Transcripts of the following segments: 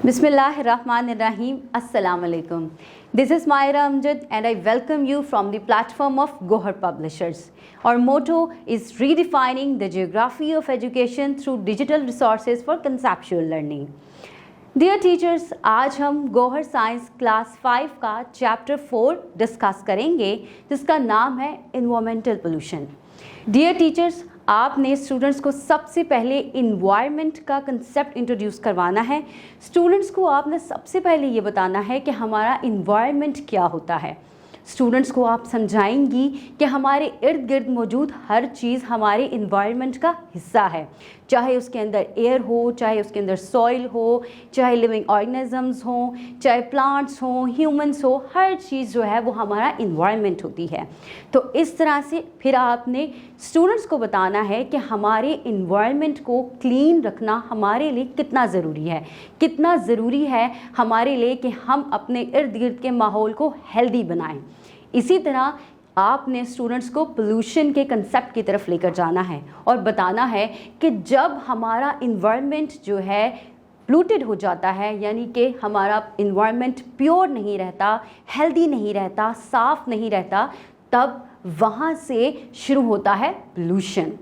Bismillahirrahmanirrahim. Assalamu alaikum. This is Myra Amjad and I welcome you from the platform of Gohar Publishers. Our motto is redefining the geography of education through digital resources for conceptual learning. Dear teachers, आज हम Gohar science class 5 का chapter 4 discuss करेंगे जिसका नाम है environmental pollution. Dear teachers, आपने students को सबसे पहले इन्वायरमेंट का कंसेप्ट इंट्रोड्यूस करवाना है। स्टूडेंट्स को आपने सबसे पहले ये बताना है कि हमारा इन्वायरमेंट क्या होता है। स्टूडेंट्स को आप समझाएंगी कि हमारे इर्द गिर्द मौजूद हर चीज़ हमारे इन्वायरमेंट का हिस्सा है, चाहे उसके अंदर एयर हो, चाहे उसके अंदर सॉइल हो, चाहे लिविंग ऑर्गेनिजम्स हो, चाहे प्लांट्स हो, ह्यूमंस हो, हर चीज़ जो है वो हमारा इन्वायरमेंट होती है। तो इस तरह से फिर आपने स्टूडेंट्स को बताना है कि हमारे इन्वायरमेंट को क्लीन रखना हमारे लिए कितना ज़रूरी है, कितना ज़रूरी है हमारे लिए कि हम अपने इर्द गिर्द के माहौल को हेल्दी बनाएं। इसी तरह आपने स्टूडेंट्स को पोल्यूशन के कंसेप्ट की तरफ लेकर जाना है और बताना है कि जब हमारा इन्वायरमेंट जो है पोल्यूटेड हो जाता है, यानी कि हमारा इन्वायरमेंट प्योर नहीं रहता, हेल्दी नहीं रहता, साफ़ नहीं रहता, तब वहाँ से शुरू होता है पोल्यूशन।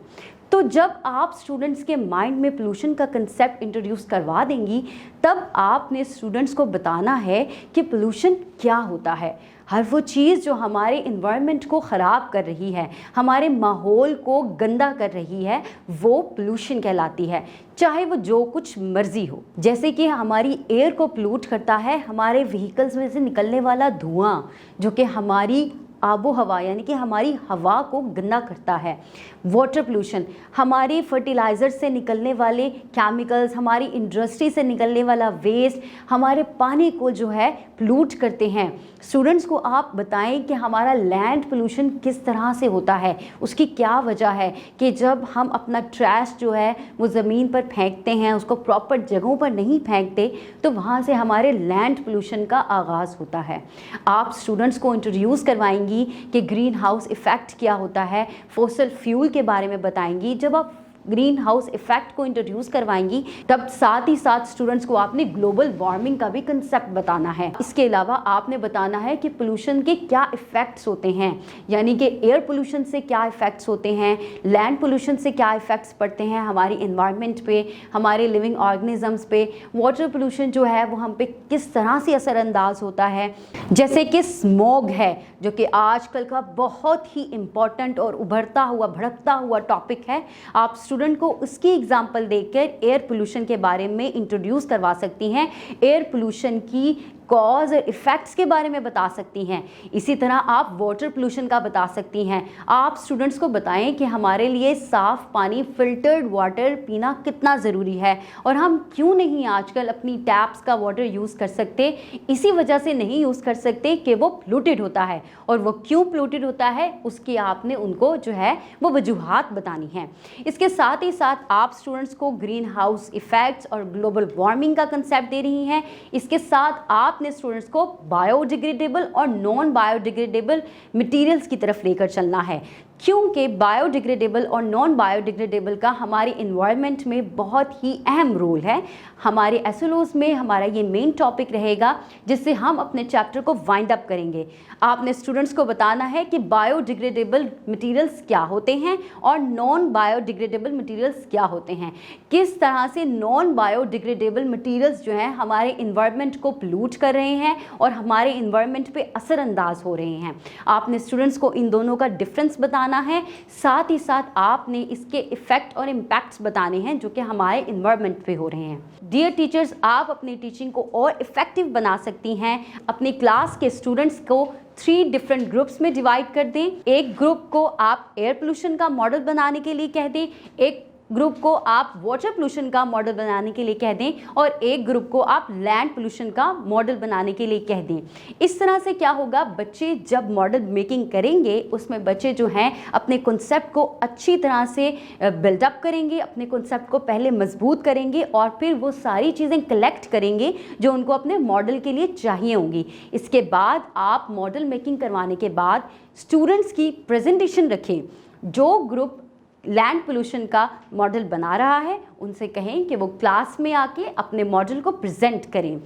तो जब आप स्टूडेंट्स के माइंड में पोल्यूशन का कंसेप्ट इंट्रोड्यूस करवा देंगी, तब आपने स्टूडेंट्स को बताना है कि पोल्यूशन क्या होता है। हर वो चीज़ जो हमारे इन्वायरमेंट को ख़राब कर रही है, हमारे माहौल को गंदा कर रही है, वो पोल्यूशन कहलाती है, चाहे वो जो कुछ मर्ज़ी हो। जैसे कि हमारी एयर को पोल्यूट करता है हमारे व्हीकल्स में से निकलने वाला धुआं, जो कि हमारी आबो हवा यानी कि हमारी हवा को गंदा करता है। वाटर पोल्यूशन, हमारी फर्टिलाइज़र से निकलने वाले केमिकल्स, हमारी इंडस्ट्री से निकलने वाला वेस्ट हमारे पानी को जो है पोल्यूट करते हैं। स्टूडेंट्स को आप बताएं कि हमारा लैंड पोल्यूशन किस तरह से होता है, उसकी क्या वजह है कि जब हम अपना ट्रैश जो है वो ज़मीन पर फेंकते हैं, उसको प्रॉपर जगहों पर नहीं फेंकते, तो वहाँ से हमारे लैंड पोल्यूशन का आगाज़ होता है। आप स्टूडेंट्स को इंट्रोड्यूस करवाएंगी कि ग्रीन हाउस इफ़ेक्ट क्या होता है, फॉसिल फ्यूल के बारे में बताएंगी। जब आप ग्रीन हाउस इफ़ेक्ट को इंट्रोड्यूस करवाएंगी, तब साथ ही साथ स्टूडेंट्स को आपने ग्लोबल वार्मिंग का भी कंसेप्ट बताना है। इसके अलावा आपने बताना है कि पोल्यूशन के क्या इफ़ेक्ट्स होते हैं, यानी कि एयर पोल्यूशन से क्या इफ़ेक्ट्स होते हैं, लैंड पोल्यूशन से क्या इफ़ेक्ट्स पड़ते हैं हमारी इन्वायरमेंट पे, हमारे लिविंग ऑर्गेनिजम्स पे, वाटर पोल्यूशन जो है वो हम पे किस तरह से असरअंदाज होता है। जैसे कि स्मॉग है, जो कि आजकल का बहुत ही इम्पॉर्टेंट और उभरता हुआ भड़कता हुआ टॉपिक है। आप स्टूडेंट को उसकी एग्जाम्पल देकर एयर पोल्यूशन के बारे में इंट्रोड्यूस करवा सकती हैं, एयर पोल्यूशन की कॉज और इफ़ेक्ट्स के बारे में बता सकती हैं। इसी तरह आप वाटर पोल्यूशन का बता सकती हैं। आप स्टूडेंट्स को बताएं कि हमारे लिए साफ़ पानी, फ़िल्टर्ड वाटर पीना कितना ज़रूरी है और हम क्यों नहीं आजकल अपनी टैप्स का वाटर यूज़ कर सकते। इसी वजह से नहीं यूज़ कर सकते कि वो पोल्यूटेड होता है, और वो क्यों पोल्यूटेड होता है उसकी आपने उनको जो है वो वजूहात बतानी है। इसके साथ ही साथ आप स्टूडेंट्स को ग्रीन हाउस इफ़ेक्ट्स और ग्लोबल वार्मिंग का कंसेप्ट दे रही हैं। इसके साथ आपने स्टूडेंट्स को बायोडिग्रेडेबल और नॉन बायोडिग्रेडेबल मटेरियल्स की तरफ लेकर चलना है, क्योंकि बायोडिग्रेडेबल और नॉन बायोडिग्रेडेबल का हमारे इन्वायरमेंट में बहुत ही अहम रोल है। हमारे एसएलओज में हमारा ये मेन टॉपिक रहेगा, जिससे हम अपने चैप्टर को वाइंड अप करेंगे। आपने स्टूडेंट्स को बताना है कि बायोडिग्रेडेबल मटेरियल्स क्या होते हैं और नॉन बायोडिग्रेडेबल मटेरियल्स क्या होते हैं, किस तरह से नॉन बायोडिग्रेडेबल मटेरियल्स जो हैं हमारे इन्वायरमेंट को पोल्यूट कर रहे हैं और हमारे इन्वायरमेंट पे असरअंदाज हो रहे हैं। आपने स्टूडेंट्स को इन दोनों का डिफरेंस बताना है, साथ ही साथ आपने इसके इफ़ेक्ट और इम्पैक्ट्स बताने हैं जो कि हमारे इन्वायरमेंट पे हो रहे हैं। डियर टीचर्स, आप अपनी टीचिंग को और इफ़ेक्टिव बना सकती हैं। अपनी क्लास के स्टूडेंट्स को 3 डिफरेंट ग्रुप्स में डिवाइड कर दें। एक ग्रुप को आप एयर पोल्यूशन का मॉडल बनाने के लिए कह दें, एक ग्रुप को आप वाटर पोल्यूशन का मॉडल बनाने के लिए कह दें, और एक ग्रुप को आप लैंड पोल्यूशन का मॉडल बनाने के लिए कह दें। इस तरह से क्या होगा, बच्चे जब मॉडल मेकिंग करेंगे उसमें बच्चे जो हैं अपने कॉन्सेप्ट को अच्छी तरह से बिल्डअप करेंगे, अपने कॉन्सेप्ट को पहले मजबूत करेंगे और फिर वो सारी चीज़ें कलेक्ट करेंगे जो उनको अपने मॉडल के लिए चाहिए होंगी। इसके बाद आप मॉडल मेकिंग करवाने के बाद स्टूडेंट्स की प्रेजेंटेशन रखें। जो ग्रुप लैंड पोल्यूशन का मॉडल बना रहा है उनसे कहें कि वो क्लास में आके अपने मॉडल को प्रेजेंट करें।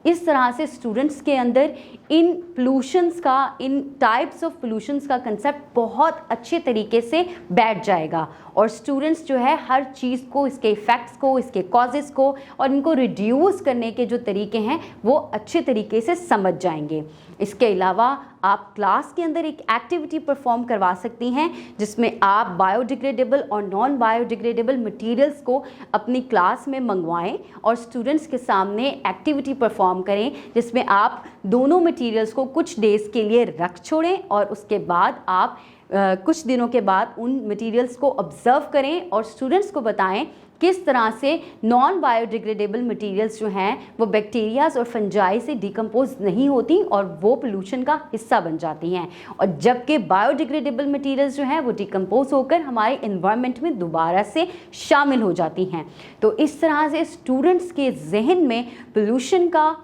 इस तरह से स्टूडेंट्स के अंदर इन पोल्यूशंस का, इन टाइप्स ऑफ पोल्यूशंस का कंसेप्ट बहुत अच्छे तरीके से बैठ जाएगा और स्टूडेंट्स जो है हर चीज़ को, इसके इफ़ेक्ट्स को, इसके कॉजेज़ को और इनको रिड्यूस करने के जो तरीके हैं वो अच्छे तरीके से समझ जाएंगे। इसके अलावा आप क्लास के अंदर एक एक्टिविटी परफॉर्म करवा सकती हैं जिसमें आप बायोडिग्रेडेबल और नॉन बायोडिग्रेडेबल मटेरियल्स को अपनी क्लास में मंगवाएं और स्टूडेंट्स के सामने एक्टिविटी परफॉर्म करें जिसमें आप दोनों मटेरियल्स को कुछ डेज़ के लिए रख छोड़ें और उसके बाद आप कुछ दिनों के बाद उन मटेरियल्स को ऑब्जर्व करें और स्टूडेंट्स को बताएं किस तरह से नॉन बायोडिग्रेडेबल मटेरियल्स जो हैं वो बैक्टीरियाज और फंजाई से डिकम्पोज नहीं होती और वो पोल्यूशन का हिस्सा बन जाती हैं, और जबकि बायोडिग्रेडेबल मटेरियल्स जो हैं वो डिकम्पोज होकर हमारे इन्वायरमेंट में दोबारा से शामिल हो जाती हैं। तो इस तरह से स्टूडेंट्स के जहन में पोल्यूशन का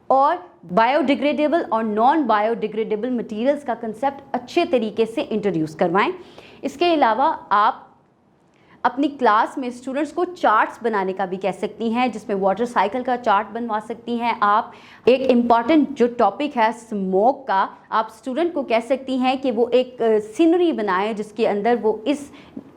और बायोडिग्रेडेबल और नॉन बायोडिग्रेडेबल मटेरियल्स का कंसेप्ट अच्छे तरीके से इंट्रोड्यूस करवाएं। इसके अलावा आप अपनी क्लास में स्टूडेंट्स को चार्ट्स बनाने का भी कह सकती हैं जिसमें वाटर साइकिल का चार्ट बनवा सकती हैं आप। एक इम्पॉर्टेंट जो टॉपिक है स्मोक का, आप स्टूडेंट को कह सकती हैं कि वो एक सीनरी बनाए जिसके अंदर वो इस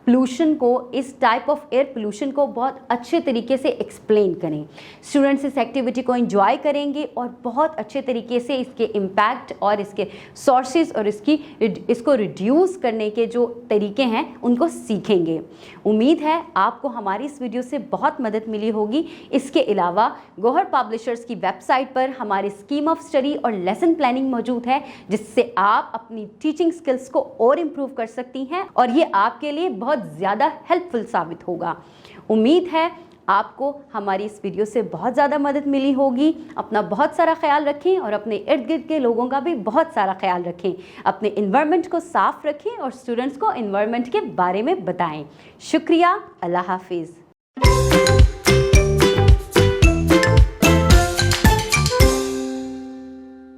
पोल्यूशन को, इस टाइप ऑफ एयर पोल्यूशन को बहुत अच्छे तरीके से एक्सप्लेन करें। स्टूडेंट्स इस एक्टिविटी को एंजॉय करेंगे और बहुत अच्छे तरीके से इसके इम्पैक्ट और इसके सोर्सेज और इसको रिड्यूस करने के जो तरीके हैं उनको सीखेंगे। उम्मीद है आपको हमारी इस वीडियो से बहुत मदद मिली होगी। इसके अलावा गौहर पब्लिशर्स की वेबसाइट पर हमारी स्कीम ऑफ स्टडी और लेसन प्लानिंग मौजूद है जिससे आप अपनी टीचिंग स्किल्स को और इम्प्रूव कर सकती हैं और ये आपके लिए बहुत ज़्यादा हेल्पफुल साबित होगा। उम्मीद है आपको हमारी इस वीडियो से बहुत ज़्यादा मदद मिली होगी। अपना बहुत सारा ख्याल रखें और अपने इर्द गिर्द के लोगों का भी बहुत सारा ख्याल रखें। अपने इन्वायरमेंट को साफ रखें और स्टूडेंट्स को इन्वायरमेंट के बारे में बताएं। शुक्रिया। अल्लाह हाफिज़।